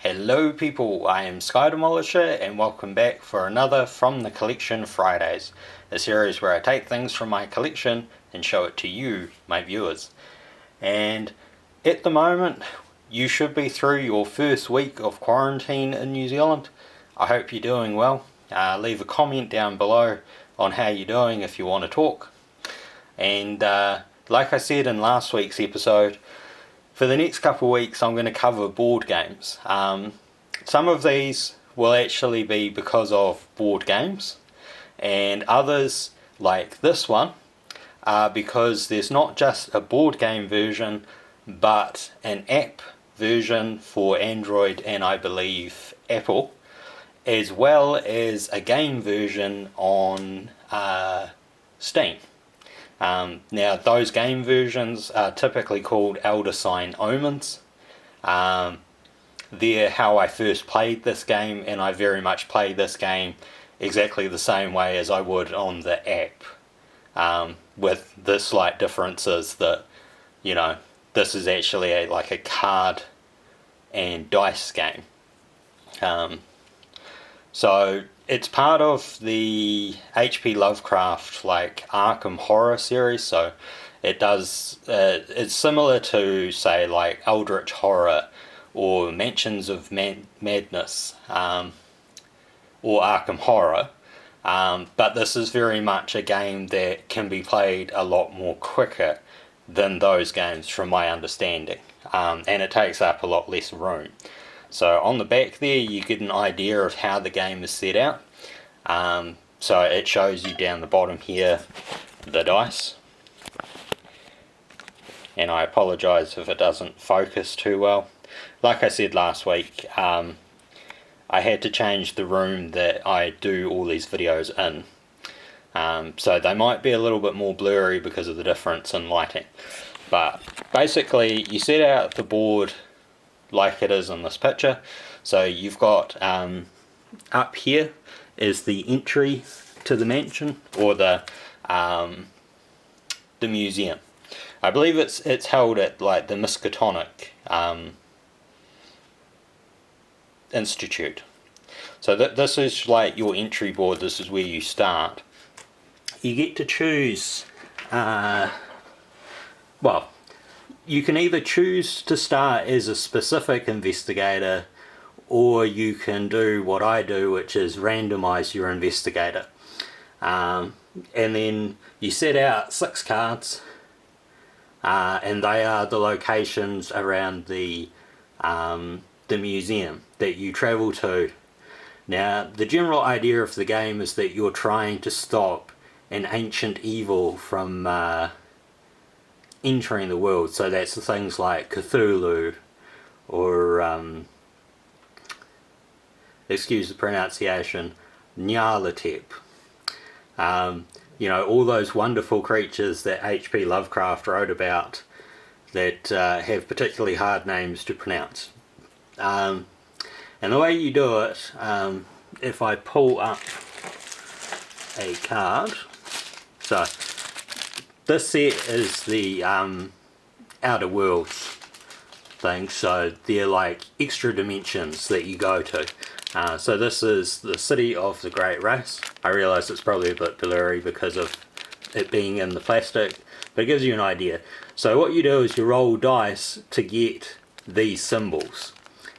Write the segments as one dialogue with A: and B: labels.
A: Hello people, I am Sky Demolisher and welcome back for another From the Collection Fridays, a series where I take things from my collection and show it to you, my viewers. And at the moment, you should be through your first week of quarantine in New Zealand. I hope you're doing well. Leave a comment down below on how you're doing if you want to talk. And like I said in last week's episode, for the next couple of weeks I'm going to cover board games. Some of these will actually be because of board games, and others, like this one, are because there's not just a board game version but an app version for Android and I believe Apple, as well as a game version on Steam. Now those game versions are typically called Elder Sign Omens. They're how I first played this game, and I very much play this game exactly the same way as I would on the app, with the slight differences that, you know, this is actually like a card and dice game. So it's part of the H.P. Lovecraft like Arkham Horror series, so it does it's similar to say like Eldritch Horror or Mansions of Madness or Arkham Horror, but this is very much a game that can be played a lot more quicker than those games from my understanding, and it takes up a lot less room. So on the back there you get an idea of how the game is set out. So it shows you down the bottom here the dice. And I apologise if it doesn't focus too well. Like I said last week, I had to change the room that I do all these videos in. So they might be a little bit more blurry because of the difference in lighting. But basically you set out the board like it is in this picture. So you've got up here is the entry to the mansion, or the museum. I believe it's held at like the Miskatonic Institute. So this is like your entry board. This is where you start. You get to choose well, you can either choose to start as a specific investigator, or you can do what I do, which is randomize your investigator. And then you set out 6 cards, and they are the locations around the museum that you travel to. Now, the general idea of the game is that you're trying to stop an ancient evil from entering the world. So that's the things like Cthulhu, or excuse the pronunciation, Nyarlathotep. You know, all those wonderful creatures that H.P. Lovecraft wrote about that have particularly hard names to pronounce. And the way you do it, if I pull up a card, so this set is the Outer Worlds thing, so they're like extra dimensions that you go to. So this is the City of the Great Race. I realise it's probably a bit blurry because of it being in the plastic, but it gives you an idea. So what you do is you roll dice to get these symbols.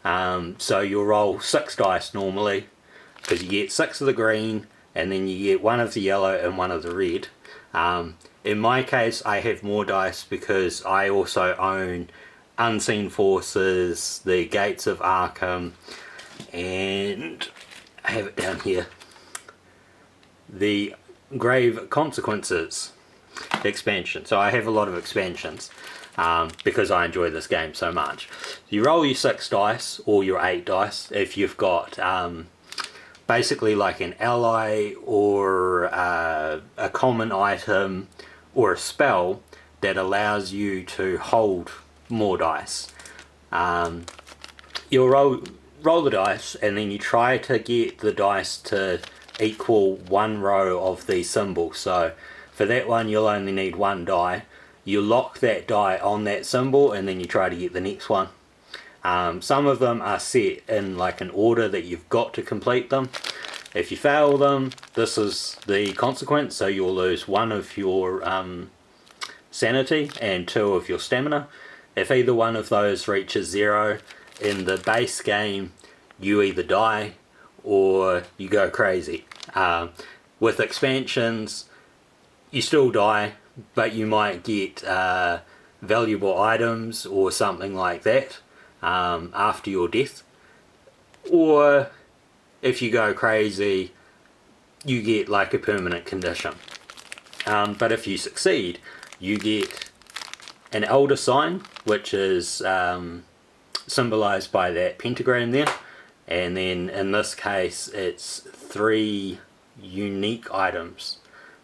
A: So you'll roll 6 dice normally, because you get 6 of the green, and then you get 1 of the yellow and 1 of the red. In my case I have more dice because I also own Unseen Forces, the Gates of Arkham, and I have it down here, the Grave Consequences expansion. So I have a lot of expansions because I enjoy this game so much. You roll your 6 dice or your 8 dice if you've got basically like an ally or a common item or a spell that allows you to hold more dice. You'll roll the dice, and then you try to get the dice to equal 1 row of these symbols. So for that one you'll only need 1 die. You lock that die on that symbol, and then you try to get the next one. Some of them are set in like an order that you've got to complete them. If you fail them, this is the consequence. So you'll lose 1 of your sanity and 2 of your stamina. If either one of those reaches 0 in the base game, you either die or you go crazy. With expansions, you still die, but you might get valuable items or something like that after your death. Or if you go crazy, you get like a permanent condition. But if you succeed, you get an Elder Sign, which is symbolized by that pentagram there. And then in this case, it's 3 unique items,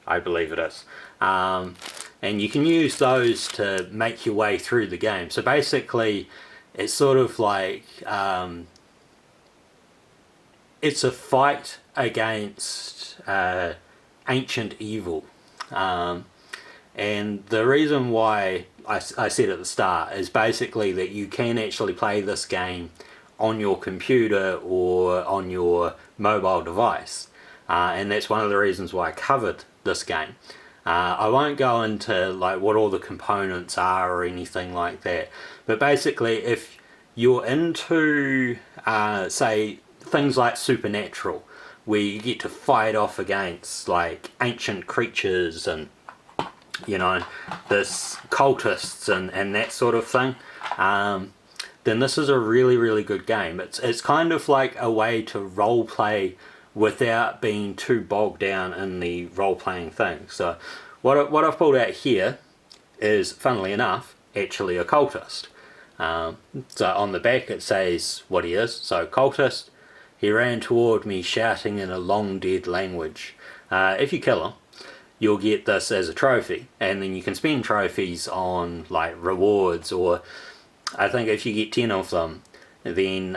A: I believe it is. And you can use those to make your way through the game. So basically, it's sort of like it's a fight against ancient evil. And the reason why I said at the start is basically that you can actually play this game on your computer or on your mobile device. And that's one of the reasons why I covered this game. I won't go into like what all the components are or anything like that, but basically if you're into say things like Supernatural, where you get to fight off against like ancient creatures and you know this cultists and that sort of thing, then this is a really good game. It's kind of like a way to role play without being too bogged down in the role-playing thing. So what I've pulled out here is, funnily enough, actually a cultist. So on the back it says what he is. So cultist, he ran toward me shouting in a long dead language. If you kill him, you'll get this as a trophy, and then you can spend trophies on like rewards, or I think if you get 10 of them, then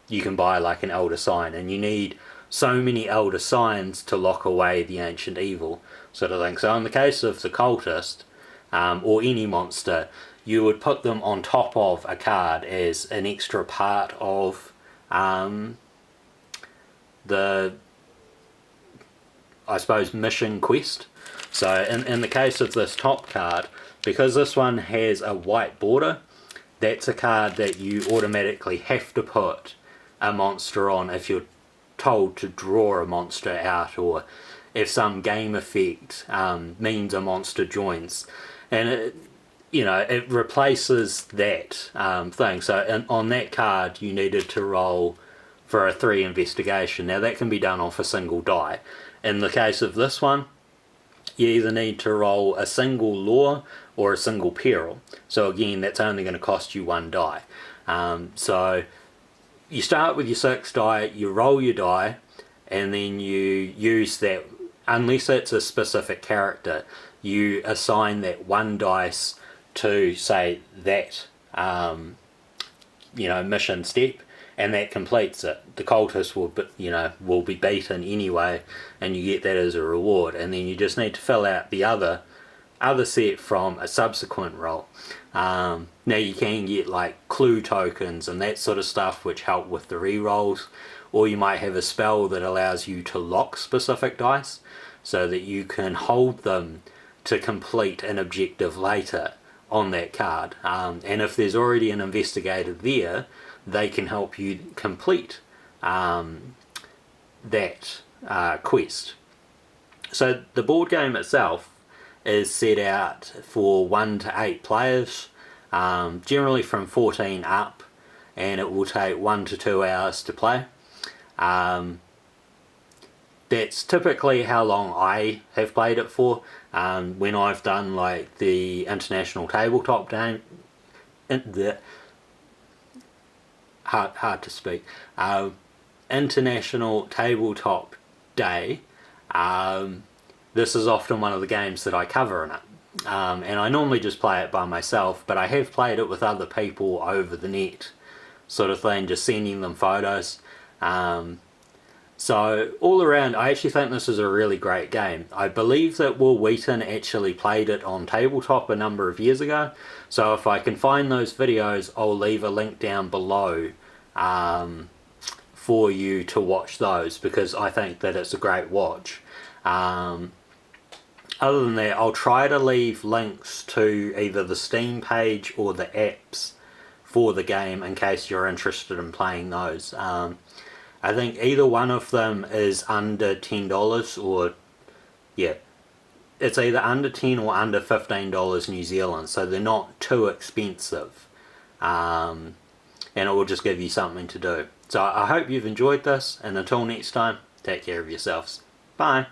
A: you can buy like an Elder Sign, and you need so many Elder Signs to lock away the ancient evil sort of thing. So in the case of the cultist, or any monster, you would put them on top of a card as an extra part of the, I suppose, mission quest. So in the case of this top card, because this one has a white border, that's a card that you automatically have to put a monster on if you're told to draw a monster out, or if some game effect means a monster joins, and it replaces that thing. So on that card you needed to roll for a 3 investigation. Now that can be done off a single die. In the case of this one, you either need to roll a single lore or a single peril. So again, that's only going to cost you 1 die. So you start with your 6 die, you roll your die, and then you use that, unless it's a specific character, you assign that 1 dice to, say, that mission step, and that completes it. The cultist will be beaten anyway, and you get that as a reward, and then you just need to fill out the other set from a subsequent roll. Now you can get like clue tokens and that sort of stuff which help with the re-rolls, or you might have a spell that allows you to lock specific dice so that you can hold them to complete an objective later on that card, and if there's already an investigator there, they can help you complete that quest. So the board game itself is set out for 1 to 8 players, generally from 14 up, and it will take 1 to 2 hours to play. That's typically how long I have played it for. When I've done like the International Tabletop Day, hard to speak, International Tabletop Day, this is often one of the games that I cover in it. And I normally just play it by myself, but I have played it with other people over the net sort of thing, just sending them photos. So all around, I actually think this is a really great game. I believe that Will Wheaton actually played it on tabletop a number of years ago. So if I can find those videos, I'll leave a link down below for you to watch those, because I think that it's a great watch. Other than that, I'll try to leave links to either the Steam page or the apps for the game in case you're interested in playing those. I think either one of them is under $10, or yeah, it's either under 10 or under $15 New Zealand, so they're not too expensive, and it will just give you something to do. So I hope you've enjoyed this, and until next time, take care of yourselves. Bye.